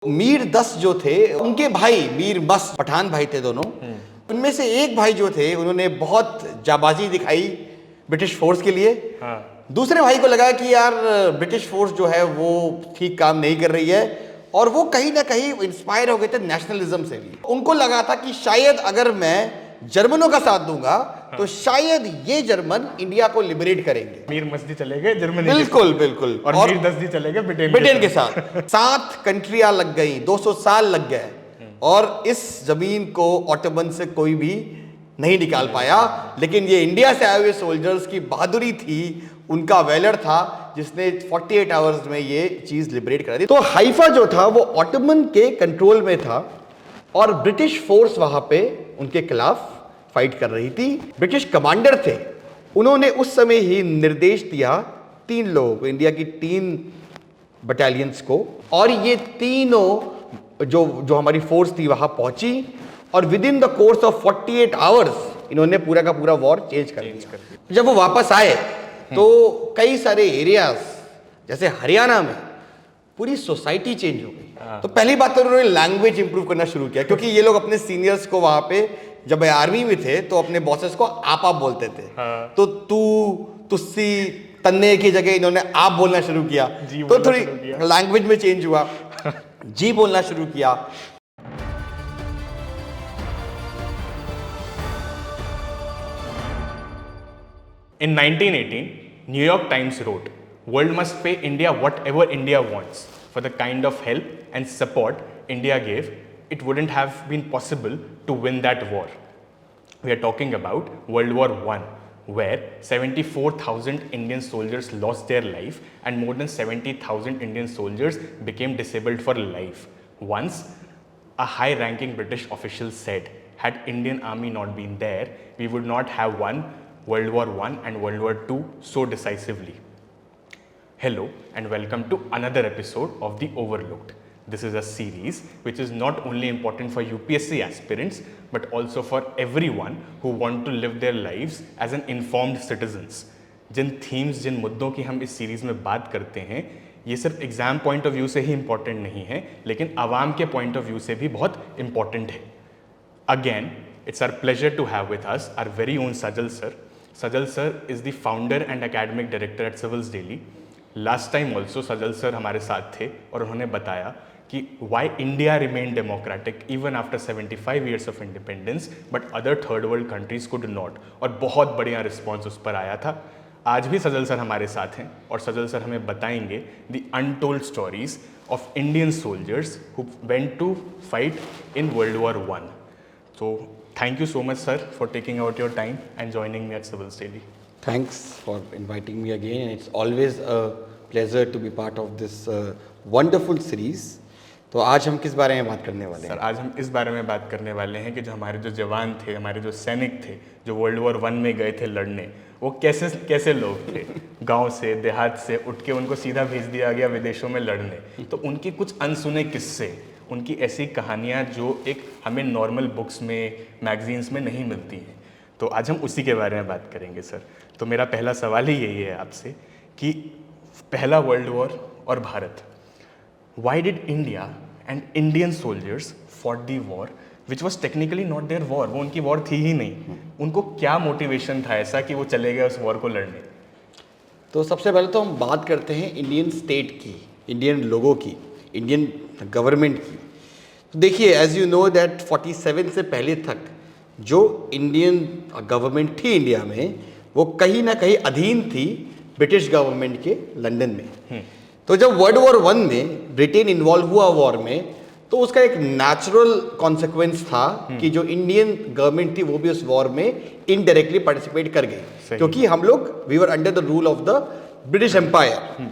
मीर दस जो थे उनके भाई मीर मस्त पठान भाई थे दोनों। उनमें से एक भाई जो थे उन्होंने बहुत जाबाजी दिखाई ब्रिटिश फोर्स के लिए। दूसरे भाई को लगा कि यार ब्रिटिश फोर्स जो है वो ठीक काम नहीं कर रही है और वो कहीं ना कहीं इंस्पायर हो गए थे नेशनलिज्म से भी। उनको लगा था कि शायद अगर मैं जर्मनों का साथ दूंगा तो शायद ये जर्मन इंडिया को लिबरेट करेंगे। मीर मस्जिद चले गए जर्मनी बिल्कुल बिल्कुल और मीर दस्ती चले गए ब्रिटेन के साथ 7 कंट्रियां लग गई, 200 साल लग गए और इस जमीन को ऑटोमन से कोई भी नहीं निकाल पाया। लेकिन ये इंडिया से आए हुए सोल्जर्स की बहादुरी थी, उनका वेलर था जिसने 48 आवर्स में ये चीज लिबरेट करा दी। तो हाइफा जो था वो ऑटोमन के कंट्रोल में था और ब्रिटिश फोर्स वहां पे उनके खिलाफ फाइट कर रही थी। ब्रिटिश कमांडर थे, उन्होंने उस समय ही निर्देश दिया 3 लोगों को, इंडिया की 3 बटालियंस को, और ये तीनों जो हमारी फोर्स थी वहां पहुंची और with in the course of 48 hours इन्होंने पूरा का पूरा वॉर चेंज कर दिया। जब वो वापस आए तो कई सारे एरियाज जैसे हरियाणा में पूरी सोसाइटी चेंज हो गई। तो पहली बात तो उन्होंने लैंग्वेज इंप्रूव करना शुरू किया, क्योंकि ये लोग अपने सीनियर्स को वहां पे जब आर्मी में थे तो अपने बॉसेस को आप बोलते थे। तो तू तुस्सी तन्ने की जगह इन्होंने आप बोलना शुरू किया, तो थोड़ी लैंग्वेज में चेंज हुआ, जी बोलना शुरू किया। In 1918, New York Times wrote, "World must pay India whatever India wants for the kind of help and support India gave. It wouldn't have been possible to win that war." We are talking about World War I, where 74,000 Indian soldiers lost their life and more than 70,000 Indian soldiers became disabled for life. Once, a high-ranking British official said, had Indian army not been there, we would not have won World War I and World War II so decisively. Hello and welcome to another episode of The Overlooked. This is a series which is not only important for UPSC aspirants but also for everyone who want to live their lives as an informed citizens. Jin themes, जिन मुद्दों की हम इस series में बात करते हैं, ये सिर्फ एग्जाम पॉइंट ऑफ व्यू से ही इम्पॉर्टेंट नहीं है, लेकिन आवाम के पॉइंट ऑफ व्यू से भी बहुत इम्पॉर्टेंट है. Again, it's our pleasure to have with us our very own Sajal sir. Sajal sir is the founder and academic director at Civils Daily. Last time also Sajal sir हमारे साथ थे और उन्होंने बताया कि why India remained democratic even after 75 years of independence, but other third world countries could not. और बहुत बढ़िया रिस्पॉन्स उस पर आया था. आज भी सजल सर हमारे साथ हैं और सजल सर हमें बताएंगे the untold stories of Indian soldiers who went to fight in World War I. So thank you so much, sir, for taking out your time and joining me at Civils Daily. Thanks for inviting me again, and it's always a pleasure to be part of this wonderful series. तो आज हम किस बारे में बात करने वाले हैं? सर, आज हम इस बारे में बात करने वाले हैं कि जो हमारे जो जवान थे, हमारे जो सैनिक थे, जो वर्ल्ड वॉर I में गए थे लड़ने, वो कैसे लोग थे. गांव से, देहात से उठ के उनको सीधा भेज दिया गया विदेशों में लड़ने. तो उनके कुछ अनसुने किस्से, उनकी ऐसी कहानियाँ जो एक हमें नॉर्मल बुक्स में, मैगजीन्स में नहीं मिलती हैं. तो आज हम उसी के बारे में बात करेंगे सर. तो मेरा पहला सवाल ही यही है आपसे कि पहला वर्ल्ड वॉर और Bharat, why did India and Indian soldiers fought the war which was technically not their war? वो उनकी वॉर थी ही नहीं. उनको क्या मोटिवेशन था ऐसा कि वो चले गए उस वॉर को लड़ने? तो सबसे पहले तो हम बात करते हैं इंडियन स्टेट की, इंडियन लोगों की, इंडियन गवर्नमेंट की. तो देखिए, एज यू नो दैट 47 से पहले तक जो इंडियन गवर्नमेंट थी इंडिया में, वो कहीं ना कहीं अधीन थी ब्रिटिश गवर्नमेंट के लंदन में. तो जब वर्ल्ड वॉर I में ब्रिटेन इन्वॉल्व हुआ वॉर में, तो उसका एक नेचुरल कॉन्सिक्वेंस था कि जो इंडियन गवर्नमेंट थी वो भी उस वॉर में इनडायरेक्टली पार्टिसिपेट कर गई, क्योंकि हम लोग we were under the rule of the British empire.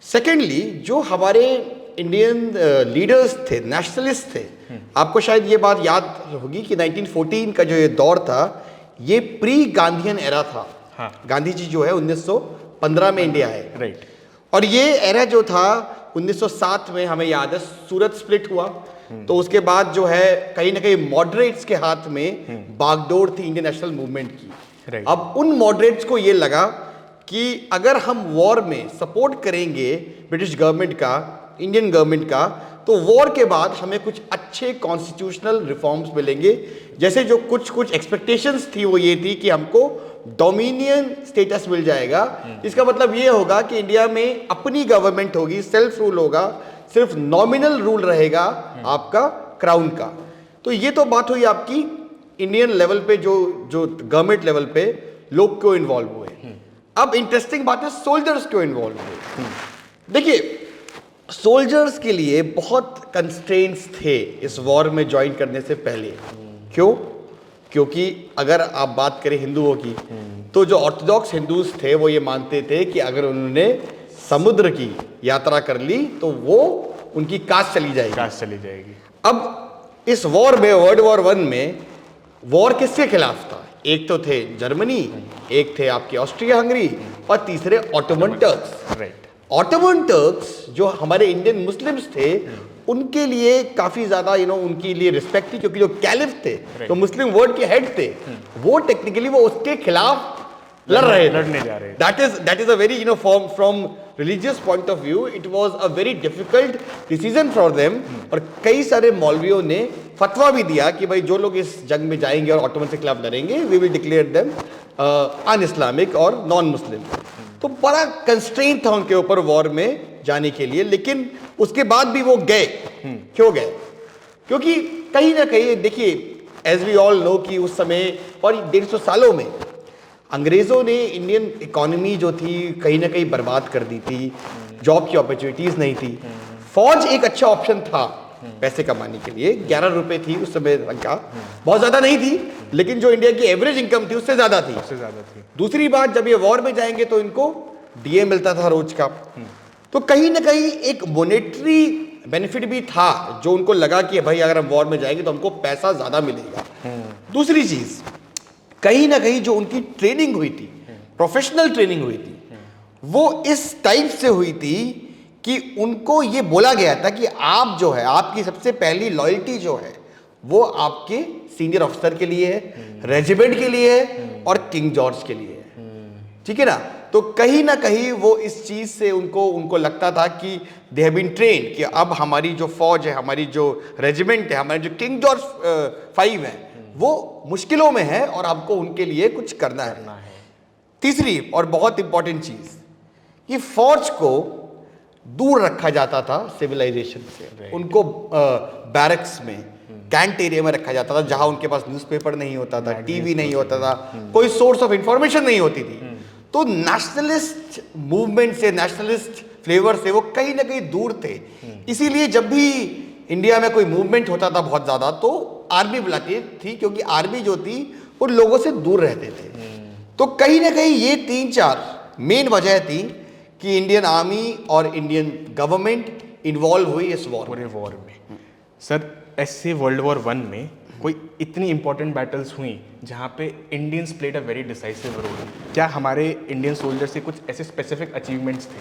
Secondly, जो हमारे इंडियन लीडर्स थे, नेशनलिस्ट थे, आपको शायद ये बात याद होगी कि 1914 का जो ये दौर था, ये प्री गांधीयन एरा था. गांधी जी जो है 1915 में इंडिया है, राइट. और ये एरा जो था 1907 में हमें याद है सूरत स्प्लिट हुआ. तो उसके बाद जो है कहीं ना कहीं मॉडरेट्स के हाथ में बागडोर थी इंडियन नेशनल मूवमेंट की. अब उन मॉडरेट्स को ये लगा कि अगर हम वॉर में सपोर्ट करेंगे ब्रिटिश गवर्नमेंट का, इंडियन गवर्नमेंट का, तो तो वॉर के बाद हमें कुछ अच्छे कॉन्स्टिट्यूशनल रिफॉर्म्स मिलेंगे। जैसे जो कुछ एक्सपेक्टेशंस थी वो ये थी कि हमको डोमिनियन स्टेटस मिल जाएगा। इसका मतलब ये होगा कि इंडिया में अपनी गवर्नमेंट होगी, सेल्फ रूल होगा, सिर्फ नॉमिनल रूल रहेगा आपका क्राउन का। तो ये तो बात हुई आपकी इंडियन लेवल पे, जो गवर्नमेंट लेवल पे लोग क्यों इन्वॉल्व हुए। अब इंटरेस्टिंग बात है सोल्जर्स क्यों इन्वॉल्व हुए। देखिए, सोल्जर्स के लिए बहुत कंस्ट्रेंट्स थे इस वॉर में ज्वाइन करने से पहले। क्यों? क्योंकि अगर आप बात करें हिंदुओं की, तो जो ऑर्थोडॉक्स हिंदूज थे वो ये मानते थे कि अगर उन्होंने समुद्र की यात्रा कर ली तो वो उनकी कास्ट चली जाएगी। अब इस वॉर में, वर्ल्ड वॉर 1 में वॉर किसके खिलाफ था? एक तो थे जर्मनी, एक थे आपके ऑस्ट्रिया हंगरी, और तीसरे Ottoman Turks. Right. Ottoman Turks जो हमारे इंडियन मुस्लिम्स थे उनके लिए काफी ज्यादा उनके लिए रिस्पेक्ट थी, क्योंकि जो कैलिफ थे, तो मुस्लिम वर्ल्ड के हेड थे, वो टेक्निकली वो उसके खिलाफ लड़ने जा रहे। That is a very from religious point of view it was a very difficult decision for them. और कई सारे मौलवियों ने फतवा भी दिया कि भाई जो लोग इस जंग में जाएंगे और ऑटोमन के खिलाफ लड़ेंगे, we will declare them un Islamic और नॉन मुस्लिम। तो बड़ा कंस्ट्रेंट था उनके ऊपर वॉर में जाने के लिए, लेकिन उसके बाद भी वो गए। क्यों गए? क्योंकि कहीं ना कहीं देखिए, एज वी ऑल नो कि उस समय और 150 सालों में अंग्रेजों ने इंडियन इकोनॉमी जो थी कहीं ना कहीं बर्बाद कर दी थी। जॉब की अपॉर्चुनिटीज नहीं थी। फौज एक अच्छा ऑप्शन था पैसे कमाने के लिए। 11 रुपए थी उस समय का, बहुत ज्यादा नहीं थी, लेकिन जो इंडिया की एवरेज इनकम थी उससे ज्यादा थी। दूसरी बात, जब ये वॉर में जाएंगे तो इनको डीए मिलता था रोज का। तो कहीं ना कहीं एक मॉनेटरी बेनिफिट भी था, जो उनको लगा कि भाई अगर हम वॉर में जाएंगे तो हमको पैसा ज्यादा मिलेगा। दूसरी चीज, कहीं ना कहीं जो उनकी ट्रेनिंग हुई थी, प्रोफेशनल ट्रेनिंग हुई थी, वो इस टाइप से हुई थी कि उनको ये बोला गया था कि आप जो है, आपकी सबसे पहली लॉयल्टी जो है वो आपके सीनियर ऑफिसर के लिए है, रेजिमेंट के लिए है और किंग जॉर्ज के लिए है। ठीक है ना? तो कहीं ना कहीं वो इस चीज से उनको लगता था कि दे हैव बीन ट्रेन्ड कि अब हमारी जो फौज है, हमारी जो रेजिमेंट है, हमारे जो किंग जॉर्ज 5 है, वो मुश्किलों में है और आपको उनके लिए कुछ करना है। तीसरी और बहुत इंपॉर्टेंट चीज, ये फौज को दूर रखा जाता था सिविलाइजेशन से। उनको बैरक्स में, कैंट एरिया में रखा जाता था, जहां उनके पास न्यूज़पेपर नहीं होता था, टीवी नहीं होता था, कोई सोर्स ऑफ इंफॉर्मेशन नहीं होती थी। तो नेशनलिस्ट मूवमेंट से, नेशनलिस्ट फ्लेवर से वो कहीं ना कहीं दूर थे। इसीलिए जब भी इंडिया में कोई मूवमेंट होता था बहुत ज्यादा, तो आर्मी बुलाती थी, क्योंकि आर्मी जो थी वो लोगों से दूर रहते थे। तो कहीं ना कहीं ये 3-4 मेन वजह थी कि इंडियन आर्मी और इंडियन गवर्नमेंट इन्वॉल्व हुई इस पूरे वॉर में। सर, ऐसे वर्ल्ड वॉर 1 में कोई इतनी इंपॉर्टेंट बैटल्स हुई जहाँ पे Indians played a very decisive role. क्या हमारे इंडियन सोल्जर्स के कुछ ऐसे स्पेसिफिक अचीवमेंट्स थे?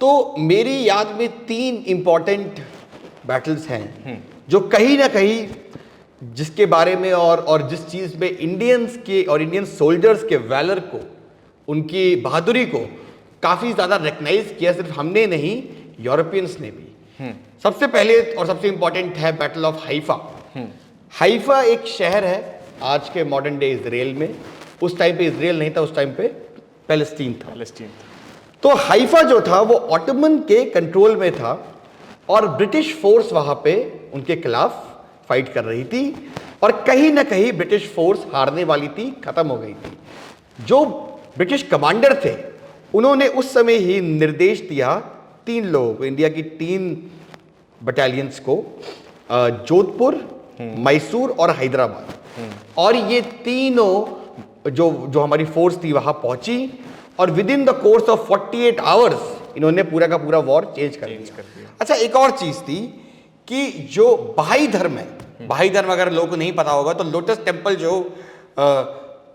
तो मेरी याद में 3 इंपॉर्टेंट बैटल्स हैं जो कहीं ना कहीं जिसके बारे में और जिस चीज़ में इंडियंस के और इंडियन सोल्जर्स के वैलर को, उनकी बहादुरी को काफ़ी ज़्यादा रिकग्नाइज किया, सिर्फ हमने नहीं, यूरोपियंस ने भी। सबसे पहले और सबसे इंपॉर्टेंट है बैटल ऑफ हाइफा। हाइफा एक शहर है आज के मॉडर्न डे इजराइल में। उस टाइम पे इजराइल नहीं था, उस टाइम पे पैलेस्टीन था। तो हाइफा जो था वो ऑटोमन के कंट्रोल में था और ब्रिटिश फोर्स वहां पे उनके खिलाफ फाइट कर रही थी, और कहीं ना कहीं ब्रिटिश फोर्स हारने वाली थी, खत्म हो गई थी। जो ब्रिटिश कमांडर थे उन्होंने उस समय ही निर्देश दिया 3 लोगों को, इंडिया की 3 बटालियंस को, जोधपुर, मैसूर और हैदराबाद। और ये तीनों जो हमारी फोर्स थी वहां पहुंची, और with in the course of 48 hours इन्होंने पूरा का पूरा वॉर चेंज कर दिया। अच्छा, एक और चीज थी कि जो बहाई धर्म है, बहाई धर्म अगर लोगों को नहीं पता होगा तो लोटस टेम्पल जो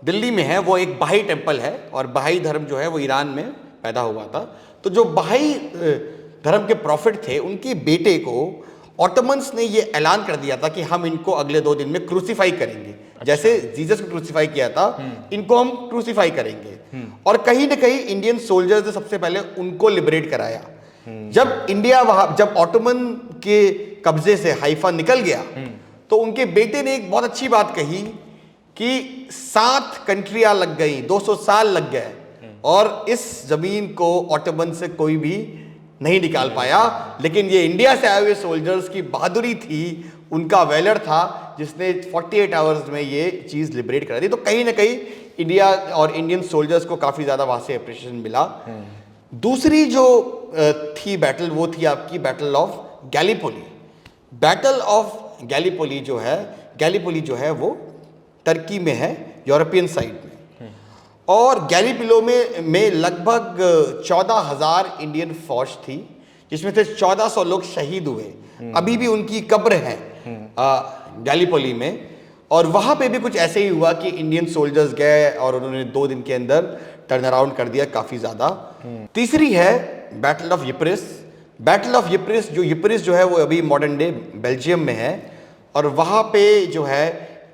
दिल्ली में है वो एक बहाई टेम्पल है, और बहाई धर्म जो है वो ईरान में पैदा हुआ था। तो जो बहाई धर्म के प्रॉफिट थे, उनके बेटे को ऑटोमन्स ने ये ऐलान कर दिया था कि हम इनको अगले 2 दिन में क्रूसीफाई करेंगे। जैसे जीसस को क्रूसीफाई किया था, इनको हम क्रूसीफाई करेंगे। और कहीं ना कहीं इंडियन सोल्जर्स ने सबसे पहले उनको लिबरेट कराया। जब इंडिया जब ऑटोमन के कब्जे से हाइफा निकल गया, तो उनके बेटे ने एक बहुत अच्छी बात कही कि 7 कंट्रियां लग गई, 200 साल लग गए और इस जमीन को ऑटोमन से कोई भी नहीं निकाल पाया। लेकिन ये इंडिया से आए हुए सोल्जर्स की बहादुरी थी, उनका वेलर था, जिसने 48 आवर्स में ये चीज लिबरेट करा दी। तो कहीं ना कहीं इंडिया और इंडियन सोल्जर्स को काफी ज्यादा वहां से अप्रिशिएशन मिला। दूसरी जो थी बैटल, वो थी आपकी battle of Gallipoli. Battle of Gallipoli जो है वो टर्की में है, यूरोपियन साइड में। और गैलीपोली में लगभग 14,000 इंडियन फौज थी, जिसमें से 1400 लोग शहीद हुए। अभी भी उनकी कब्र है गैलीपोली में। और वहां पे भी कुछ ऐसे ही हुआ कि इंडियन सोल्जर्स गए और उन्होंने 2 दिन के अंदर टर्न अराउंड कर दिया काफी ज्यादा। तीसरी है बैटल ऑफ यिप्रिस। बैटल ऑफ यिप्रिस जो है वो अभी मॉडर्न डे बेल्जियम में है। और वहां पे जो है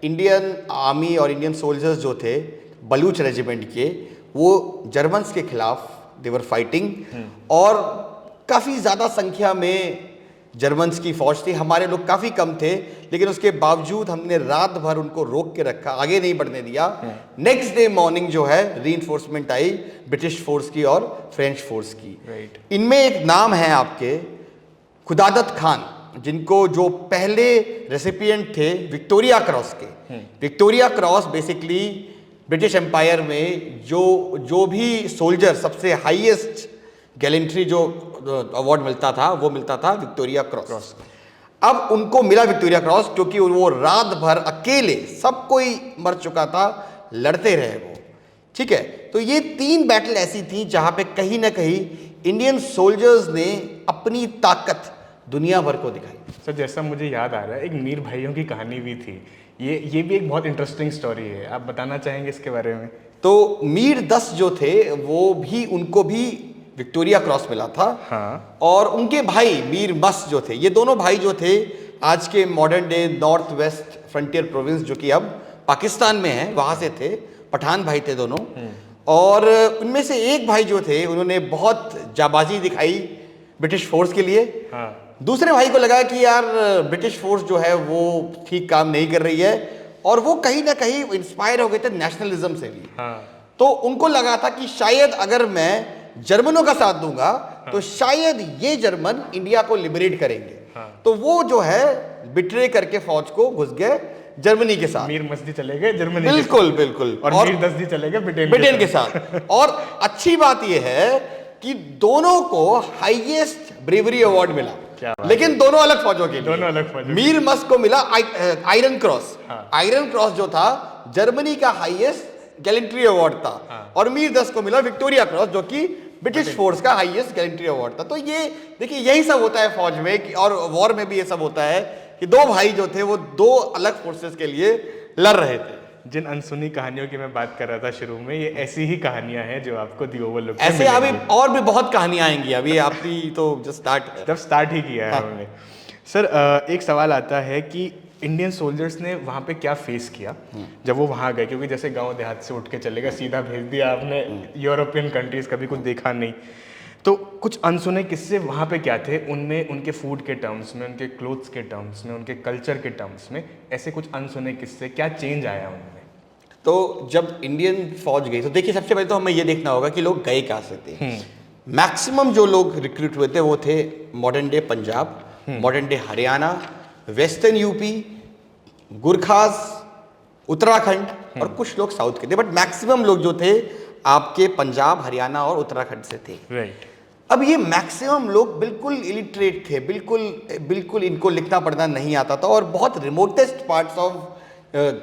इंडियन आर्मी और इंडियन सोल्जर्स जो थे बलूच रेजिमेंट के, वो जर्मन्स के खिलाफ दे वर फाइटिंग। और काफी ज्यादा संख्या में जर्मन्स की फौज थी, हमारे लोग काफी कम थे, लेकिन उसके बावजूद हमने रात भर उनको रोक के रखा, आगे नहीं बढ़ने दिया। नेक्स्ट डे मॉर्निंग जो है रीइंफोर्समेंट आई ब्रिटिश फोर्स की और फ्रेंच फोर्स की। इनमें एक नाम है आपके खुदादत खान, जिनको जो पहले रेसिपिएंट थे विक्टोरिया क्रॉस के। Victoria Cross basically British empire में जो भी सोल्जर सबसे हाईएस्ट गैलेंट्री जो अवार्ड मिलता था, वो मिलता था विक्टोरिया क्रॉस। अब उनको मिला विक्टोरिया क्रॉस क्योंकि वो रात भर अकेले, सब कोई मर चुका था, लड़ते रहे वो। ठीक है, तो ये 3 बैटल ऐसी थी जहां पे कहीं ना कहीं इंडियन सोल्जर्स ने अपनी ताकत दुनिया भर को दिखाई। सर जैसा मुझे याद आ रहा है, एक मीर भाइयों की कहानी भी थी, ये भी एक बहुत इंटरेस्टिंग स्टोरी है, आप बताना चाहेंगे इसके बारे में? तो मीर 10 जो थे उनको भी विक्टोरिया क्रॉस मिला था। हाँ। और उनके भाई मीर मस जो थे, ये दोनों भाई जो थे आज के modern day north west frontier province जो कि अब पाकिस्तान में है, वहां से थे, पठान भाई थे दोनों। और उनमें से एक भाई जो थे उन्होंने बहुत जाबाजी दिखाई ब्रिटिश फोर्स के लिए। हाँ। दूसरे भाई को लगा कि यार ब्रिटिश फोर्स जो है वो ठीक काम नहीं कर रही है, और वो कहीं ना कहीं इंस्पायर हो गए थे नेशनलिज्म से भी। हाँ। तो उनको लगा था कि शायद अगर मैं जर्मनों का साथ दूंगा तो शायद ये जर्मन इंडिया को लिबरेट करेंगे। तो वो जो है बिट्रे करके फौज को घुस गए जर्मनी के साथ। मीर मस्दी चले गए जर्मनी बिल्कुल बिल्कुल, और मीर दस्दी चले गए ब्रिटेन के साथ। और अच्छी बात यह है कि दोनों को हाईएस्ट ब्रेवरी अवार्ड मिला, लेकिन दोनों अलग फौजों के लिए। दोनों अलग फौजों। मीर मस्क को मिला आयरन क्रॉस। आयरन क्रॉस जो था जर्मनी का हाईएस्ट गैलेंट्री अवार्ड था। और मीर 10 को मिला विक्टोरिया क्रॉस, जो कि ब्रिटिश फोर्स का हाईएस्ट गैलेंट्री अवार्ड था। तो ये देखिए, यही सब होता है फौज में और वॉर में भी ये सब होता है कि 2 भाई जो थे वो 2 अलग फोर्सेस के लिए लड़ रहे थे। जिन अनसुनी कहानियों की मैं बात कर रहा था शुरू में, ये ऐसी ही कहानियां हैं जो आपको दी ओवरलुक ऐसे अभी और भी बहुत कहानियां आएंगी, अभी आपकी तो जस्ट स्टार्ट ही किया है हमने। सर एक सवाल आता है कि इंडियन सोल्जर्स ने वहाँ पे क्या फेस किया जब वो वहाँ गए, क्योंकि जैसे गांव देहात से उठ के चलेगा, सीधा भेज दिया आपने यूरोपियन कंट्रीज, कभी कुछ देखा नहीं। तो कुछ अनसुने किस्से वहाँ पे क्या थे, उनमें उनके फूड के टर्म्स में, उनके क्लोथ्स के टर्म्स में, उनके कल्चर के टर्म्स में, ऐसे कुछ अनसुने किस्से, क्या चेंज आया उनमें? तो जब इंडियन फौज गई तो देखिए, सबसे पहले तो हमें ये देखना होगा कि लोग गए कहाँ से थे। मैक्सिमम जो लोग रिक्रूट हुए थे वो थे modern day Punjab, modern day Haryana, western UP, गुरखास, Uttarakhand और कुछ लोग साउथ के थे। बट मैक्सिमम लोग जो थे आपके पंजाब, हरियाणा और उत्तराखंड से थे। राइट। अब ये मैक्सिमम लोग बिल्कुल इलिटरेट थे, बिल्कुल इनको लिखना पढ़ना नहीं आता था, और बहुत रिमोटेस्ट पार्ट्स ऑफ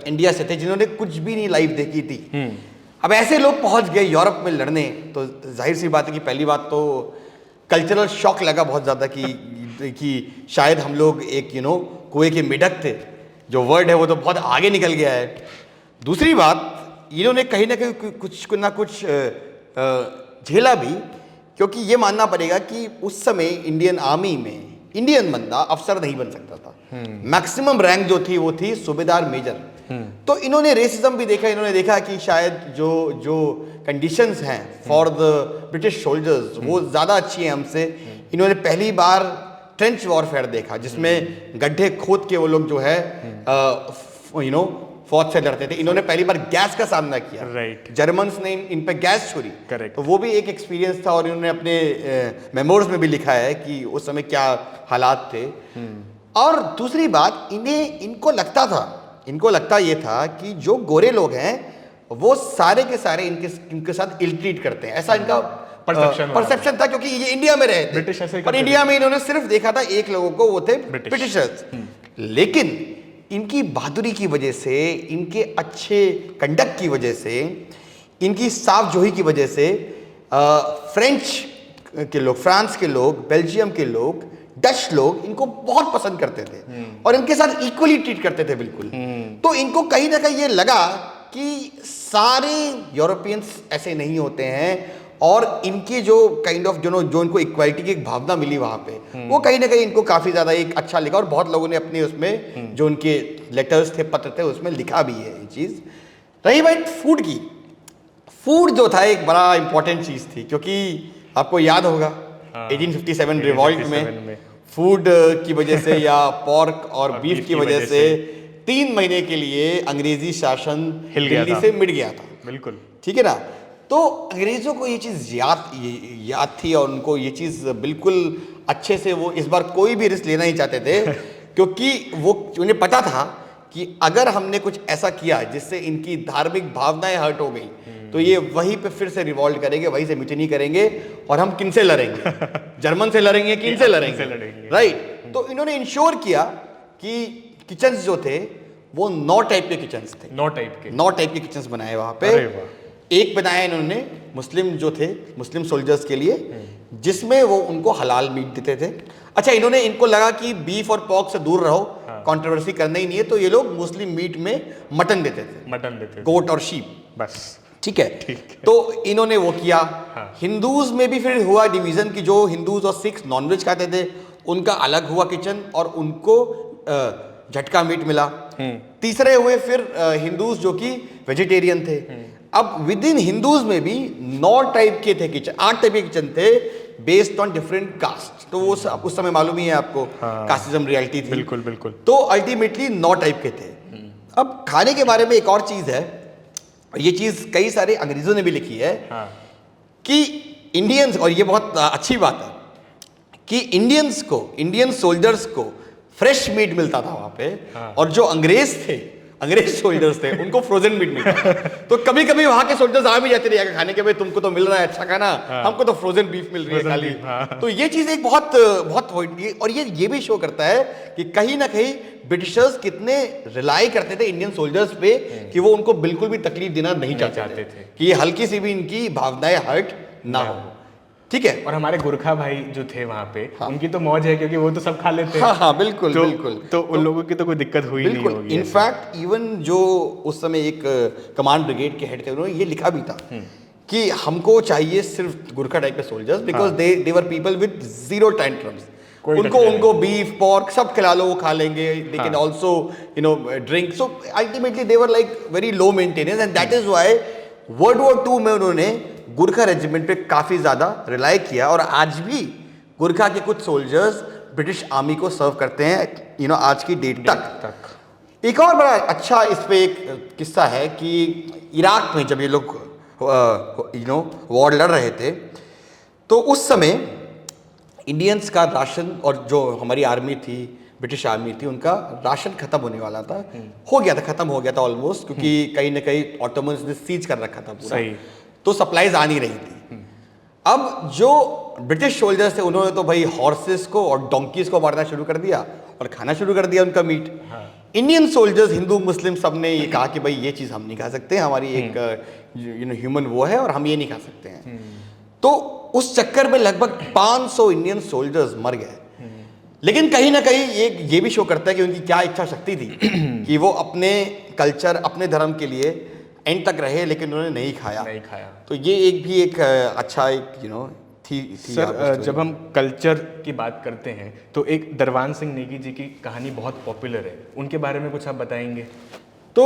इंडिया से थे, जिन्होंने कुछ भी नहीं लाइफ देखी थी। अब ऐसे लोग पहुंच गए यूरोप में लड़ने, तो जाहिर सी बात है कि पहली बात तो कल्चरल शॉक लगा बहुत ज़्यादा कि शायद हम लोग एक कुएं के मेढक थे, जो वर्ड है वो तो बहुत आगे निकल गया है। दूसरी बात, इन्होंने कहीं ना कहीं कुछ झेला भी, क्योंकि ये मानना पड़ेगा कि उस समय इंडियन आर्मी में इंडियन बंदा अफसर नहीं बन सकता था। मैक्सिमम रैंक जो थी वो थी सूबेदार मेजर। तो इन्होंने रेसिज्म भी देखा, इन्होंने देखा कि शायद जो कंडीशंस हैं फॉर द ब्रिटिश सोल्जर्स वो ज़्यादा अच्छी हैं हमसे। इन्होंने पहली बार ट्रेंच वॉरफेयर देखा, जिसमें गड्ढे खोद के वो लोग जो है फौज से लड़ते थे। इन्होंने पहली बार गैस का सामना किया, राइट। जर्मन्स ने इन पे गैस छोड़ी, करेक्ट। तो वो भी एक एक्सपीरियंस था और इन्होंने अपने मेमोर्स में भी लिखा है कि उस समय क्या हालात थे। और दूसरी बात, इनको लगता ये था कि जो गोरे लोग हैं वो सारे के सारे इनके साथ इल ट्रीट करते हैं, ऐसा इनका परसेप्शन था, क्योंकि ये इंडिया में रहे थे। ब्रिटिश ऐसे ही और करते इंडिया में इन्होंने सिर्फ देखा था एक लोगों को, वो थे ब्रिटिशर्स। लेकिन इनकी बहादुरी की वजह से, इनके अच्छे कंडक्ट की वजह से, इनकी साफ जोही की वजह से फ्रेंच के लोग, फ्रांस के लोग, बेल्जियम के लोग, डच लोग इनको बहुत पसंद करते थे और इनके साथ इक्वली ट्रीट करते थे बिल्कुल। तो इनको कहीं ना कहीं ये लगा कि सारे यूरोपियंस ऐसे नहीं होते हैं, और इनके जो काइंड ऑफ जो इनको इक्वालिटी की एक भावना मिली वहां पे, वो कहीं ना कहीं इनको काफी ज्यादा एक अच्छा लगा। और बहुत लोगों ने अपने उसमें जो उनके लेटर्स थे, पत्र थे, उसमें लिखा भी है ये चीज। रही बात फूड की, फूड जो था एक बड़ा इंपॉर्टेंट चीज थी, क्योंकि आपको याद होगा 1857 रिवॉल्ट में फूड की वजह से या पॉर्क और बीफ की वजह से 3 महीने के लिए अंग्रेजी शासन दिल्ली से मिट गया था। बिल्कुल, ठीक है ना। तो अंग्रेजों को ये चीज़ याद थी और उनको ये चीज़ बिल्कुल अच्छे से, वो इस बार कोई भी रिस्क लेना ही चाहते थे क्योंकि वो उन्हें पता था कि अगर हमने कुछ ऐसा किया जिससे इनकी धार्मिक भावनाएं हर्ट हो गई, तो ये वहीं पे फिर से रिवॉल्ट करेंगे, वहीं से म्यूटिनी करेंगे, और हम किनसे लड़ेंगे? जर्मन से लड़ेंगे, किनसे लड़ेंगे? राइट। तो इन्होंने इंश्योर किया कि किचन्स जो थे वो 9 टाइप के किचन्स थे, 9 टाइप के किचन्स बनाए वहां पे। एक बनाया इन्होंने मुस्लिम जो थे, मुस्लिम सोल्जर्स के लिए, जिसमें वो उनको हलाल मीट देते थे। अच्छा, इनको लगा कि बीफ और पॉर्क से दूर रहो, कंट्रोवर्सी करना ही नहीं है, तो ये लोग मुस्लिम मीट में मटन देते थे, गोट और शीप, बस। ठीक है। तो इन्होंने वो किया। हिंदूज में भी फिर हुआ डिवीजन की जो हिंदूज और सिख्स नॉनवेज खाते थे उनका अलग हुआ किचन, और उनको झटका मीट मिला। तीसरे हुए फिर हिंदूज जो कि वेजिटेरियन थे। अब विद इन हिंदूज में भी 9 टाइप के थे किचन, 8 टाइप के किचन थे बेस्ड ऑन डिफरेंट कास्ट। तो वो उस समय मालूम ही है आपको, कास्टिज्म रियलिटी थी। बिल्कुल। तो अल्टीमेटली 9 टाइप के थे। अब खाने के बारे में एक और चीज है, ये चीज कई सारे अंग्रेजों ने भी लिखी है, कि इंडियंस, और ये बहुत अच्छी बात है कि इंडियन सोल्जर्स को फ्रेश मीट मिलता था वहां पे, और जो अंग्रेज सोल्जर्स थे उनको फ्रोजन मीट मिलता। तो कभी कभी वहां के सोल्जर्स आ भी जाते थे खाने के, भाई तुमको तो मिल रहा है अच्छा खाना, हमको तो फ्रोजन बीफ मिल रही है खाली। तो ये चीज एक बहुत और ये भी शो करता है कि कहीं ना कहीं ब्रिटिशर्स कितने रिलाई करते थे इंडियन सोल्जर्स पे, कि वो उनको बिल्कुल भी तकलीफ देना नहीं चाहते थे, कि ये हल्की सी भी इनकी भावनाएं हर्ट ना हो। ठीक है। और हमारे गोरखा भाई जो थे वहाँ पे, उनकी तो मौज है क्योंकि वो तो सब खा लेते हैं। हाँ, बिल्कुल बिल्कुल। तो उन लोगों की तो कोई दिक्कत हुई नहीं होगी। इनफैक्ट इवन जो उस समय एक कमांड ब्रिगेड के हेड थे, उन्होंने ये लिखा भी था कि हमको चाहिए सिर्फ गुरखा टाइप के soldiers, because they were people with zero tantrums. उनको बीफ पॉर्क सब खिला लो, वो खा लेंगे, they can also drink. So ultimately they were like very low maintenance, and that is why world war 2 में उन्होंने गुरखा रेजिमेंट पे काफी ज्यादा रिलाई किया, और आज भी गुरखा के कुछ सोल्जर्स ब्रिटिश आर्मी को सर्व करते हैं, आज की डेट तक। एक और बड़ा अच्छा इस पे एक किस्सा है कि इराक में जब ये लोग वॉर लड़ रहे थे, तो उस समय इंडियंस का राशन, और जो हमारी आर्मी थी, ब्रिटिश आर्मी थी, उनका राशन खत्म होने वाला था, खत्म हो गया था ऑलमोस्ट, क्योंकि कहीं ना कहीं ऑटोमन्स ने सीज कर रखा था पूरा, तो सप्लाईज आ नहीं रही थी। अब जो ब्रिटिश सोल्जर्स थे उन्होंने तो भाई हॉर्सेस को और डोंकीज को मारना शुरू कर दिया और खाना शुरू कर दिया उनका मीट। इंडियन सोल्जर्स, हिंदू मुस्लिम, सब ने ये कहा कि भाई ये चीज हम नहीं खा सकते, हमारी एक ह्यूमन वो है और हम ये नहीं खा सकते हैं। तो उस चक्कर में लगभग 500 इंडियन सोल्जर्स मर गए। लेकिन कहीं ना कहीं ये भी शो करता है कि उनकी क्या इच्छा शक्ति थी कि वो अपने कल्चर, अपने धर्म के लिए एंड तक रहे, लेकिन उन्होंने नहीं खाया। तो ये एक अच्छा थी सर, जब हम कल्चर की बात करते हैं तो एक दरबान सिंह नेगी जी की कहानी बहुत पॉपुलर है, उनके बारे में कुछ आप बताएंगे? तो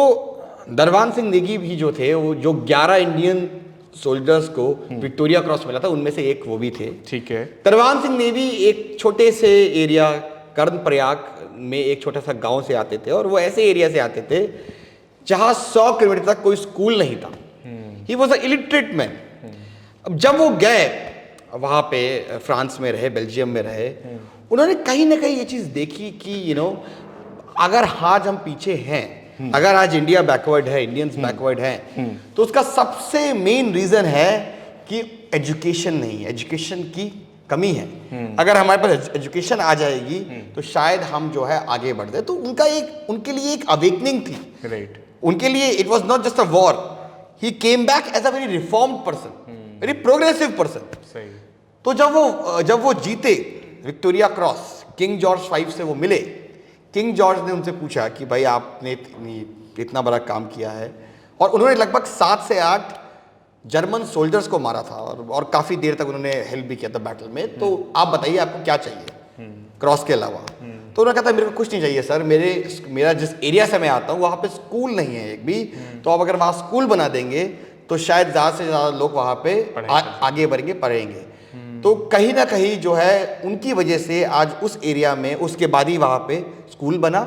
दरबान सिंह नेगी भी जो थे, वो जो 11 इंडियन सोल्जर्स को विक्टोरिया क्रॉस मिला था, उनमें से एक वो भी थे। ठीक है। तरवान सिंह ने भी एक छोटे से एरिया कर्णप्रयाग में एक छोटा सा गांव से आते थे, और वो ऐसे एरिया से आते थे जहां 100 किलोमीटर तक कोई स्कूल नहीं था। He was a illiterate man. अब जब वो गए वहां पे, फ्रांस में रहे, बेल्जियम में रहे, उन्होंने कहीं ना कहीं ये चीज देखी कि अगर आज हम पीछे हैं, अगर आज इंडिया बैकवर्ड है, इंडियंस बैकवर्ड हैं, तो उसका सबसे मेन रीजन है कि एजुकेशन नहीं है, एजुकेशन की कमी है। अगर हमारे पास एजुकेशन आ जाएगी तो शायद हम जो है आगे बढ़ते। तो उनके लिए एक अवेकनिंग थी। राइट। उनके लिए it was not just a war, he came back as a very reformed person, very progressive person. सही। तो जब वो जीते विक्टोरिया क्रॉस, किंग जॉर्ज 5 से वो मिले, किंग जॉर्ज ने उनसे पूछा कि भाई आपने इतना बड़ा काम किया है, और उन्होंने लगभग 7 से 8 जर्मन सोल्जर्स को मारा था, और काफी देर तक उन्होंने हेल्प भी किया था बैटल में। तो आप बताइए आपको क्या चाहिए क्रॉस के अलावा? तो उन्होंने कहा था मेरे को कुछ नहीं चाहिए सर, मेरा जिस एरिया से मैं आता हूँ वहाँ पे स्कूल नहीं है एक भी, तो आप अगर वहाँ स्कूल बना देंगे तो शायद ज़्यादा से ज़्यादा लोग वहाँ पे आगे बढ़ेंगे, पढ़ेंगे। तो कहीं ना कहीं जो है उनकी वजह से आज उस एरिया में, उसके बाद ही वहाँ पे स्कूल बना,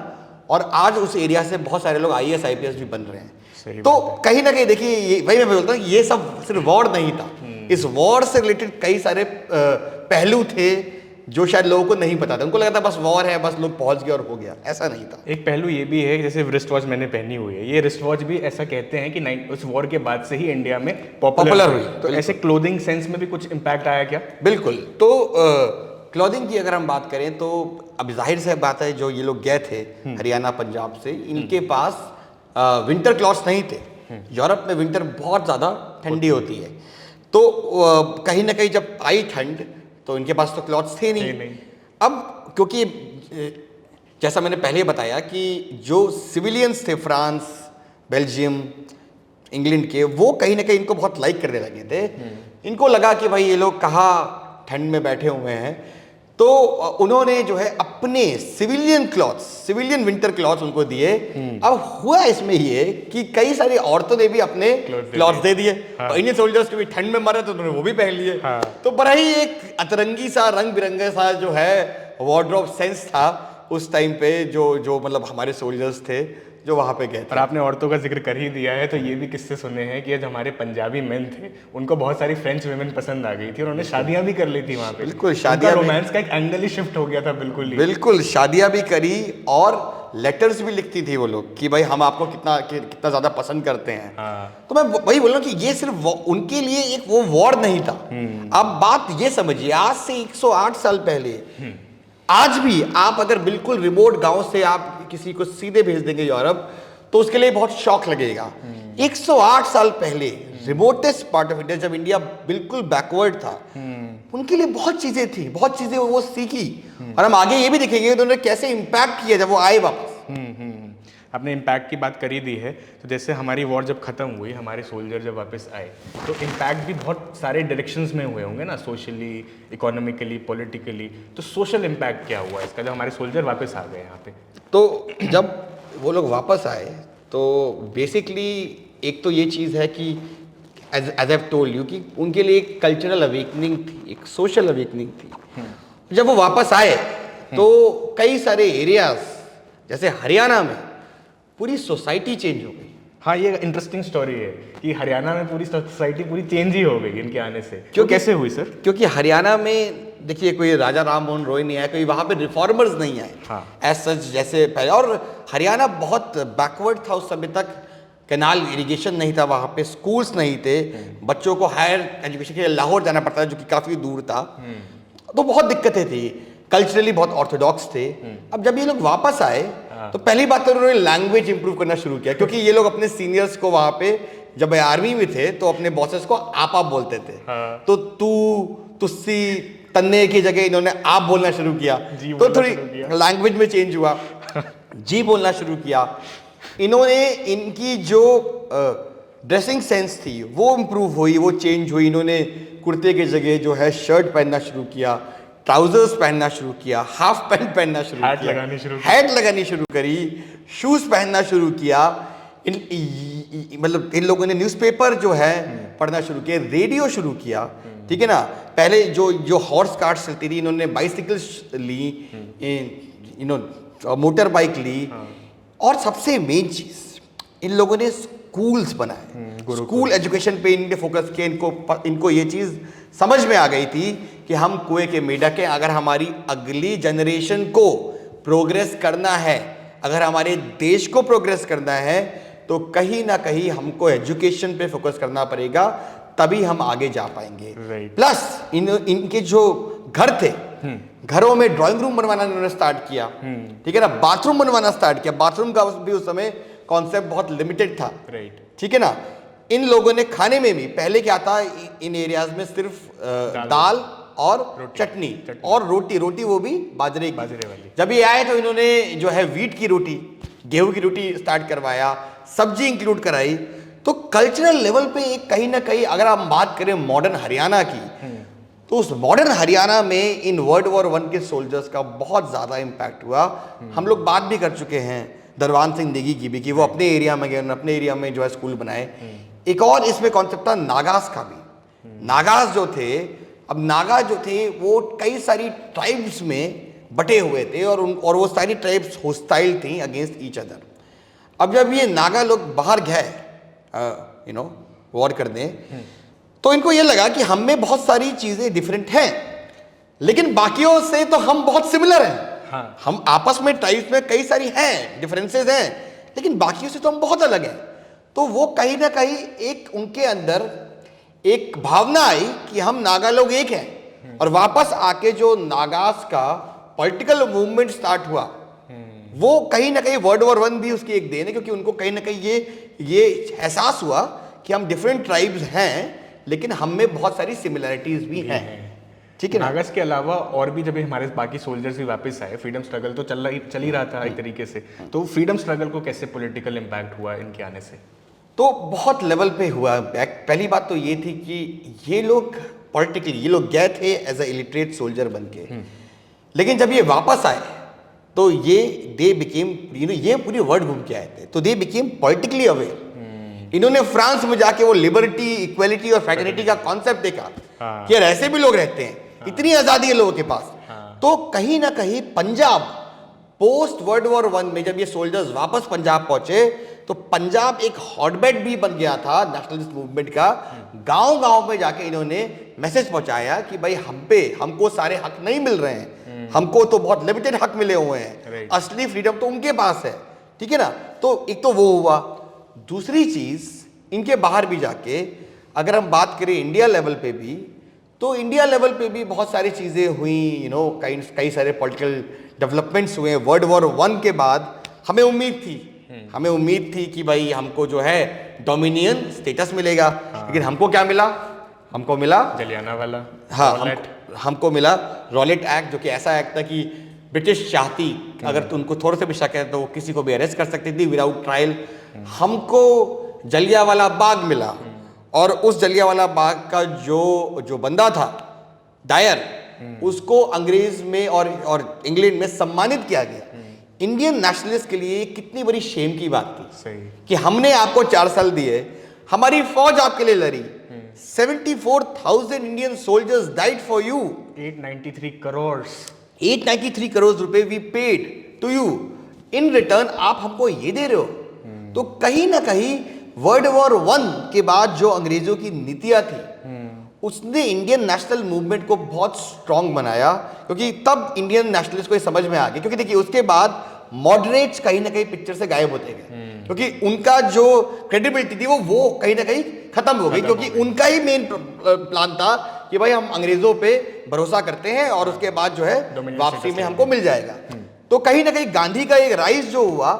और आज उस एरिया से बहुत सारे लोग IAS IPS भी बन रहे हैं। तो कहीं ना कहीं देखिए, वही मैं बोलता हूँ, ये सब सिर्फ वॉर नहीं था, इस वॉर से रिलेटेड कई सारे पहलू थे जो शायद लोगों को नहीं पता था। उनको लगा था बस वॉर है, बस लोग पहुंच गए और हो गया, ऐसा नहीं था। एक पहलू ये भी है, जैसे रिस्ट वॉच मैंने पहनी हुई है, ये रिस्ट वॉच भी ऐसा कहते हैं कि उस वॉर के बाद से ही इंडिया में पॉपुलर हुई। तो ऐसे क्लोथिंग सेंस में भी कुछ इम्पैक्ट आया क्या? बिल्कुल। तो क्लॉथिंग की अगर हम बात करें तो अब जाहिर से बात है, जो ये लोग गए थे हरियाणा पंजाब से, इनके पास विंटर क्लॉथ्स नहीं थे। यूरोप में विंटर बहुत ज़्यादा ठंडी होती है, तो कहीं ना कहीं जब आई ठंड तो इनके पास तो क्लॉथ्स थे नहीं। अब क्योंकि जैसा मैंने पहले बताया कि जो सिविलियंस थे फ्रांस, बेल्जियम, इंग्लैंड के, वो कहीं ना कहीं इनको बहुत लाइक करने लगे थे। इनको लगा कि भाई ये लोग कहाँ ठंड में बैठे हुए हैं, तो उन्होंने जो है अपने सिविलियन विंटर क्लॉथ्स उनको दिए। अब हुआ इसमें ये कि कई सारी औरतों ने भी अपने क्लॉथ्स दे दिए, और इंडियन सोल्जर्स भी ठंड में मरे तो उन्होंने वो भी पहन लिए। तो बड़ा ही एक अतरंगी सा, रंग बिरंगे सा जो है वार्डरोब सेंस था उस टाइम पे, जो मतलब हमारे सोल्जर्स थे जो वहाँ पे गए थे। और आपने औरतों का जिक्र कर ही दिया है, तो ये भी किस्से सुने हैं कि जो हमारे पंजाबी मेन थे, उनको बहुत सारी फ्रेंच वुमेन पसंद आ गई थी, और उन्होंने शादियां भी कर ली थी वहाँ पे। बिल्कुल, शादियां, रोमांस का एक एंगल ही शिफ्ट हो गया था। बिल्कुल शादियां भी करी, और लेटर्स भी लिखती थी वो लोग कि भाई हम आपको कितना ज्यादा पसंद करते हैं। तो मैं वही बोल रहा हूँ कि ये सिर्फ उनके लिए एक वो वॉर नहीं था। अब बात ये समझिए, आज से 108 साल पहले, आज भी आप अगर बिल्कुल रिमोट गांव से आप किसी को सीधे भेज देंगे यूरोप, तो उसके लिए बहुत शॉक लगेगा। 108 साल पहले रिमोटेस्ट पार्ट ऑफ इंडिया, जब इंडिया बिल्कुल बैकवर्ड था, उनके लिए बहुत चीजें थी, बहुत चीजें वो सीखी, और हम आगे ये भी देखेंगे उन्होंने कैसे इम्पैक्ट किया जब वो आए वापस। आपने इम्पैक्ट की बात करी दी है, तो जैसे हमारी वॉर जब खत्म हुई, हमारे सोल्जर जब वापस आए, तो इम्पैक्ट भी बहुत सारे डायरेक्शंस में हुए होंगे ना, सोशली, इकोनॉमिकली, पॉलिटिकली। तो सोशल इम्पैक्ट क्या हुआ इसका जब हमारे सोल्जर वापस आ गए यहाँ पे? तो जब वो लोग वापस आए तो बेसिकली एक तो ये चीज़ है कि एज आई टोल्ड यू कि उनके लिए एक कल्चरल अवेकनिंग थी, एक सोशल अवेकनिंग थी। जब वो वापस आए तो कई सारे एरियाज, जैसे हरियाणा में पूरी सोसाइटी चेंज हो गई। हाँ, ये इंटरेस्टिंग स्टोरी है कि हरियाणा में पूरी सोसाइटी पूरी चेंज ही हो गई इनके आने से। क्यों, कैसे हुई सर? क्योंकि हरियाणा में देखिए कोई राजा राम मोहन रॉय नहीं आया, कोई वहाँ पे रिफॉर्मर्स नहीं आए एज सच जैसे पहले। और हरियाणा बहुत बैकवर्ड था उस समय तक, कैनाल इरिगेशन नहीं था वहाँ पे, स्कूल्स नहीं थे, बच्चों को हायर एजुकेशन के लिए लाहौर जाना पड़ता था जो कि काफ़ी दूर था। तो बहुत दिक्कतें थी, कल्चरली बहुत ऑर्थोडॉक्स थे। अब जब ये लोग वापस आए तो पहली बात तो उन्होंने लैंग्वेज इंप्रूव करना शुरू किया, क्योंकि ये लोग अपने सीनियर्स को वहाँ पे जब आर्मी में थे तो अपने बॉसेस को आप बोलते थे। तो तू, तुस्सी, तन्ने की जगह इन्होंने आप बोलना शुरू किया, तो थोड़ी लैंग्वेज में चेंज हुआ। जी बोलना शुरू किया इन्होंने। इनकी जो ड्रेसिंग सेंस थी वो इम्प्रूव हुई, वो चेंज हुई। इन्होंने कुर्ते की जगह जो है शर्ट पहनना शुरू किया, ट्राउजर्स पहनना शुरू किया, हाफ पैंट पहनना शुरू किया, हैट लगानी शुरू करी, शूज पहनना शुरू किया। मतलब इन लोगों ने न्यूज़पेपर जो है पढ़ना शुरू किया, रेडियो शुरू किया, ठीक है ना। पहले जो हॉर्स कार्ट्स चलती थी, इन्होंने बाइसिकल्स ली, मोटर बाइक ली, और सबसे मेन चीज इन लोगों ने स्कूल्स बनाए, स्कूल एजुकेशन पे इनने फोकस किया। इनको ये चीज समझ में आ गई थी कि हम कुएं के मेढक हैं। अगर हमारी अगली जनरेशन को प्रोग्रेस करना है, अगर हमारे देश को प्रोग्रेस करना है, तो कहीं ना कहीं हमको एजुकेशन पे फोकस करना पड़ेगा, तभी हम आगे जा पाएंगे। प्लस इनके जो घर थे, घरों में ड्राइंग रूम बनवाना इन्होंने स्टार्ट किया, ठीक है ना, बाथरूम बनवाना स्टार्ट किया। बाथरूम का भी उस समय कॉन्सेप्ट बहुत लिमिटेड था, ठीक है ना। इन लोगों ने खाने में भी, पहले क्या था इन एरियाज में, सिर्फ दाल और चटनी और रोटी वो भी बाजरे वाली। जब ये आए तो इन्होंने जो है वीट की रोटी, गेहूं की रोटी स्टार्ट करवाया, सब्जी इंक्लूड कराई। तो कल्चरल लेवल पे एक कहीं ना कहीं, अगर हम बात करें मॉडर्न हरियाणा की, तो उस मॉडर्न हरियाणा में इन वर्ल्ड वॉर 1 के सोल्जर्स का बहुत ज्यादा इम्पैक्ट हुआ। हम लोग बात भी कर चुके हैं दरवान सिंह नेगी की भी, कि वो अपने एरिया में गए, अपने एरिया में जो है स्कूल बनाए। एक और इसमें कॉन्सेप्ट था नागास का भी। नागास जो थे, अब नागा जो थे वो कई सारी ट्राइब्स में बटे हुए थे, और वो सारी ट्राइब्स होस्टाइल थी अगेंस्ट ईच अदर। अब जब ये नागा लोग बाहर गए वॉर करने, तो इनको ये लगा कि हम में बहुत सारी चीजें डिफरेंट हैं, लेकिन बाकियों से तो हम बहुत सिमिलर हैं। हम आपस में ट्राइब्स में कई सारी हैं, डिफरेंसेस हैं, लेकिन बाकियों से तो हम बहुत अलग हैं। तो वो कहीं ना कहीं एक उनके अंदर एक भावना आई कि हम नागा लोग एक हैं। और वापस आके जो नागास का पॉलिटिकल मूवमेंट स्टार्ट हुआ, वो कहीं ना कहीं वर्ल्ड वॉर 1 भी उसकी एक देन है, क्योंकि उनको कहीं ना कहीं ये एहसास हुआ कि हम डिफरेंट ट्राइब्स हैं, लेकिन हम में बहुत सारी सिमिलरिटीज भी हैं, ठीक है। नागास के अलावा और भी जब हमारे बाकी सोल्जर्स भी वापस आए, फ्रीडम स्ट्रगल तो चल ही रहा था एक तरीके से। तो फ्रीडम स्ट्रगल को कैसे पॉलिटिकल इम्पैक्ट हुआ इनके आने से? तो बहुत लेवल पे हुआ। पहली बात तो ये थी कि ये लोग पॉलिटिकली, ये लोग गए थे एज अ इलिटरेट सोल्जर बन के, लेकिन जब ये वापस आए तो दे बिकेम, ये पूरी वर्ल्ड घूम के आए थे, तो दे बिकेम पॉलिटिकली अवेयर। इन्होंने फ्रांस में जाके वो लिबर्टी, इक्वेलिटी और फ्रेटर्निटी का कॉन्सेप्ट देखा कि यार ऐसे भी लोग रहते हैं, इतनी आजादी है लोगों के पास। तो कहीं ना कहीं पंजाब पोस्ट वर्ल्ड वॉर 1 में जब ये सोल्जर्स वापस पंजाब पहुंचे, तो पंजाब एक हॉटबेड भी बन गया था नेशनलिस्ट मूवमेंट का। गांव-गांव में जाके इन्होंने मैसेज पहुंचाया कि भाई हमको सारे हक नहीं मिल रहे हैं, हमको तो बहुत लिमिटेड हक मिले हुए हैं, असली फ्रीडम तो उनके पास है, ठीक है ना। तो एक तो वो हुआ। दूसरी चीज, इनके बाहर भी जाके अगर हम बात करें इंडिया लेवल पे भी, तो इंडिया लेवल पे भी बहुत सारी चीजें हुई, कई सारे पॉलिटिकल डेवलपमेंट्स हुए। वर्ल्ड वॉर 1 के बाद हमें उम्मीद थी कि भाई हमको जो है डोमिनियन स्टेटस मिलेगा, लेकिन हमको क्या मिला? हमको मिला जलियांवाला। हमको मिला रॉलेट एक्ट, जो कि ऐसा एक्ट था कि ब्रिटिश चाहती अगर तुमको थोड़ा सा भी शक है तो किसी को भी अरेस्ट कर सकती थी विदाउट ट्रायल। हमको जलियांवाला बाग मिला, और उस जलियांवाला बाग का जो बंदा था डायर, उसको अंग्रेज में और इंग्लैंड में सम्मानित किया गया। इंडियन नेशनलिस्ट के लिए कितनी बड़ी शेम की बात थी कि हमने आपको 4 साल दिए, हमारी फौज आपके लिए लड़ी, 74,000 Indian soldiers died for you, 893 crore रुपए we paid to you, in return आप हमको ये दे रहे हो। तो कहीं ना कहीं वर्ल्ड वॉर 1 के बाद जो अंग्रेजों की नीतियां थी, उसने इंडियन नेशनल मूवमेंट को बहुत स्ट्रांग बनाया, क्योंकि तब इंडियन नेशनलिस्ट को ये समझ में आ गया। क्योंकि देखिए उसके बाद मॉडरेट्स कहीं ना कहीं पिक्चर से गायब होते गए, क्योंकि उनका जो क्रेडिबिलिटी थी वो कहीं ना कहीं खत्म हो गई, क्योंकि उनका ही मेन प्लान था कि भाई हम अंग्रेजों पे भरोसा करते हैं और उसके बाद जो है वापसी में हमको मिल जाएगा। तो कहीं ना कहीं गांधी का एक राइज जो हुआ,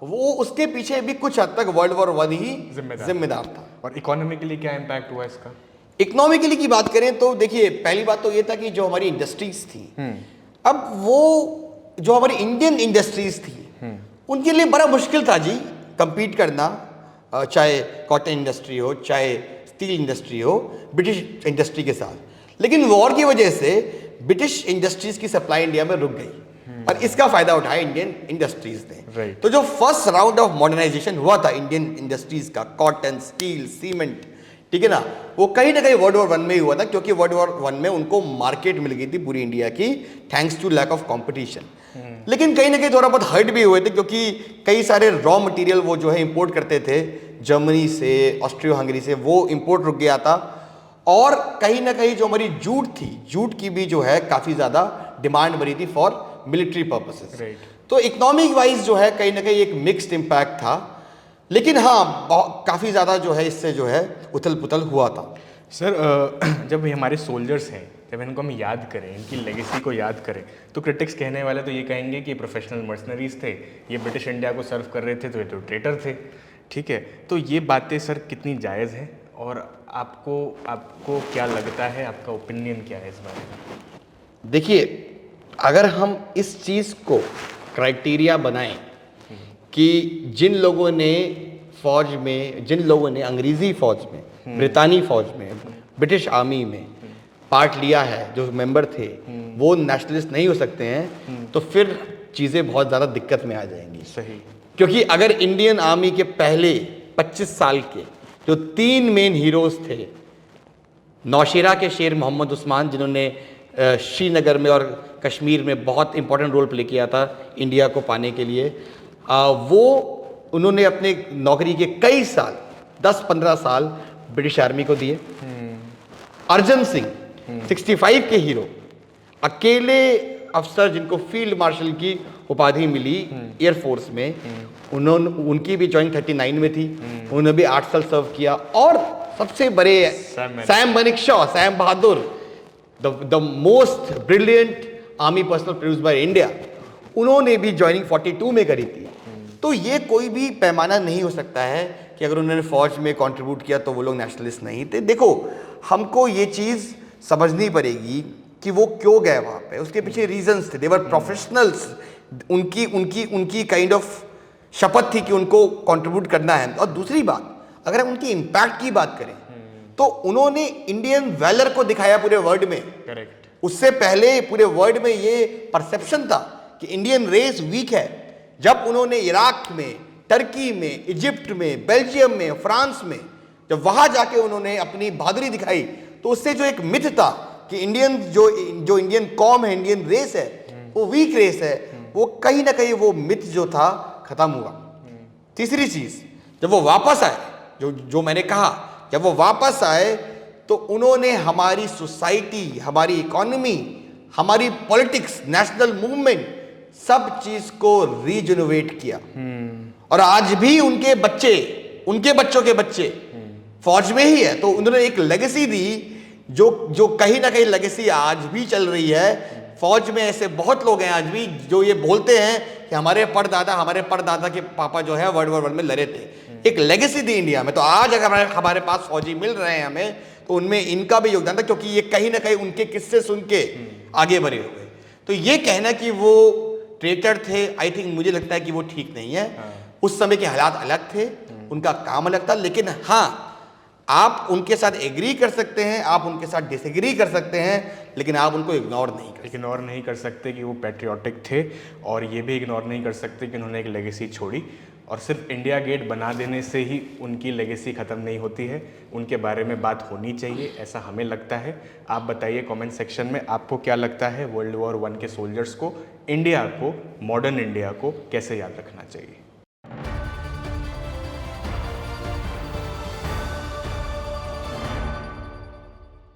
वो उसके पीछे भी कुछ हद तक वर्ल्ड वॉर 1 ही जिम्मेदार था। और इकोनॉमिकली क्या इम्पैक्ट हुआ इसका? इकोनॉमिकली की बात करें तो देखिए, पहली बात तो ये था कि जो हमारी इंडस्ट्रीज थी, अब वो जो हमारी इंडियन इंडस्ट्रीज थी, उनके लिए बड़ा मुश्किल था जी compete करना, चाहे कॉटन इंडस्ट्री हो, चाहे स्टील इंडस्ट्री हो, ब्रिटिश इंडस्ट्री के साथ। लेकिन वॉर की वजह से ब्रिटिश इंडस्ट्रीज की सप्लाई इंडिया में रुक गई, और इसका फायदा उठाया इंडियन इंडस्ट्रीज ने। तो जो फर्स्ट राउंड ऑफ मॉडर्नाइजेशन हुआ था इंडियन इंडस्ट्रीज का, कॉटन, स्टील, सीमेंट, ठीक है ना। वो कहीं ना कहीं वर्ल्ड वॉर 1 में ही हुआ था, क्योंकि वर्ल्ड वॉर 1 में उनको मार्केट मिल गई थी पूरी इंडिया की, thanks to lack of competition. लेकिन कहीं ना कहीं थोड़ा बहुत हर्ट भी हुए थे, क्योंकि कई सारे रॉ मटेरियल वो जो है इंपोर्ट करते थे जर्मनी से, ऑस्ट्रियो हंगरी से, वो इंपोर्ट रुक गया था। और कहीं ना कहीं जो हमारी जूट थी, जूट की भी जो है काफ़ी ज़्यादा डिमांड बनी थी फॉर मिलिट्री पर्पसेस। तो इकोनॉमिक वाइज जो है कहीं ना कहीं एक मिक्स्ड इम्पैक्ट था। लेकिन हाँ, काफ़ी ज़्यादा जो है इससे जो है उथल पुथल हुआ था। सर जब ये हमारे सोल्जर्स हैं, जब इनको हम याद करें, इनकी लेगेसी को याद करें, तो क्रिटिक्स कहने वाले तो ये कहेंगे कि प्रोफेशनल मर्सनरीज थे, ये ब्रिटिश इंडिया को सर्व कर रहे थे, तो ये तो ट्रेटर थे। ठीक है, तो ये बातें सर कितनी जायज़ हैं, और आपको क्या लगता है, आपका ओपिनियन क्या है इस बारे में? देखिए, अगर हम इस चीज़ को क्राइटेरिया बनाएं कि जिन लोगों ने फौज में, जिन लोगों ने अंग्रेज़ी फौज में, ब्रितानी फौज में, ब्रिटिश आर्मी में पार्ट लिया है, जो मेंबर थे, वो नेशनलिस्ट नहीं हो सकते हैं, तो फिर चीज़ें बहुत ज़्यादा दिक्कत में आ जाएंगी। सही। क्योंकि अगर इंडियन आर्मी के पहले 25 साल के जो 3 मेन हीरोज़ थे, नौशेरा के शेर मोहम्मद उस्मान, जिन्होंने श्रीनगर में और कश्मीर में बहुत इंपॉर्टेंट रोल प्ले किया था इंडिया को पाने के लिए, उन्होंने अपने नौकरी के कई साल, 10-15 साल ब्रिटिश आर्मी को दिए। अर्जन सिंह 65 के हीरो, अकेले अफसर जिनको फील्ड मार्शल की उपाधि मिली एयरफोर्स में, उनकी भी ज्वाइनिंग 39 में थी, उन्होंने भी 8 साल सर्व किया। और सबसे बड़े Sam Manekshaw, Sam Bahadur, the most brilliant army personnel produced by India, उन्होंने भी ज्वाइनिंग 42 में करी थी। तो ये कोई भी पैमाना नहीं हो सकता है कि अगर उन्होंने फौज में कंट्रीब्यूट किया तो वो लोग नेशनलिस्ट नहीं थे। देखो, हमको ये चीज़ समझनी पड़ेगी कि वो क्यों गए वहाँ पे, उसके पीछे रीजंस थे। देवर प्रोफेशनल्स, उनकी काइंड ऑफ शपथ थी कि उनको कंट्रीब्यूट करना है। और दूसरी बात, अगर हम उनकी इम्पैक्ट की बात करें तो उन्होंने इंडियन वैलर को दिखाया पूरे वर्ल्ड में। करेक्ट। उससे पहले पूरे वर्ल्ड में ये परसेप्शन था कि इंडियन रेस वीक है। जब उन्होंने इराक में, टर्की में, इजिप्ट में, बेल्जियम में, फ्रांस में, जब वहां जाके उन्होंने अपनी बहादुरी दिखाई, तो उससे जो एक मिथ था कि इंडियन जो इंडियन कॉम है, इंडियन रेस है, वो वीक रेस है, वो कहीं ना कहीं वो मिथ जो था खत्म हुआ। तीसरी चीज, जब वो वापस आए, जो मैंने कहा, जब वो वापस आए तो उन्होंने हमारी सोसाइटी, हमारी इकोनॉमी, हमारी पॉलिटिक्स, नेशनल मूवमेंट, सब चीज को रीजनोवेट किया। और आज भी उनके बच्चे, उनके बच्चों के बच्चे फौज में ही है, तो उन्होंने एक लेगेसी दी जो कहीं ना कहीं लेगेसी आज भी चल रही है। फौज में ऐसे बहुत लोग हैं आज भी जो ये बोलते हैं कि हमारे परदादा के पापा जो है वर्ल्ड वॉर 1 में लड़े थे। एक लेगेसी दी इंडिया में। तो आज अगर हमारे पास फौजी मिल रहे हैं हमें, तो उनमें इनका भी योगदान था, क्योंकि ये कहीं ना कहीं उनके किस्से सुन के आगे बढ़े हुए। तो ये कहना कि वो ट्रेटर थे, आई थिंक, मुझे लगता है कि वो ठीक नहीं है। उस समय के हालात अलग थे, उनका काम अलग था। लेकिन हाँ, आप उनके साथ एग्री कर सकते हैं, आप उनके साथ डिसएग्री कर सकते हैं, लेकिन आप उनको इग्नोर नहीं कर सकते कि वो पैट्रियोटिक थे, और ये भी इग्नोर नहीं कर सकते कि उन्होंने एक लेगेसी छोड़ी। और सिर्फ इंडिया गेट बना देने से ही उनकी लेगेसी ख़त्म नहीं होती है, उनके बारे में बात होनी चाहिए, ऐसा हमें लगता है। आप बताइए कमेंट सेक्शन में आपको क्या लगता है, वर्ल्ड वॉर 1 के सोल्जर्स को, इंडिया को, मॉडर्न इंडिया को कैसे याद रखना चाहिए।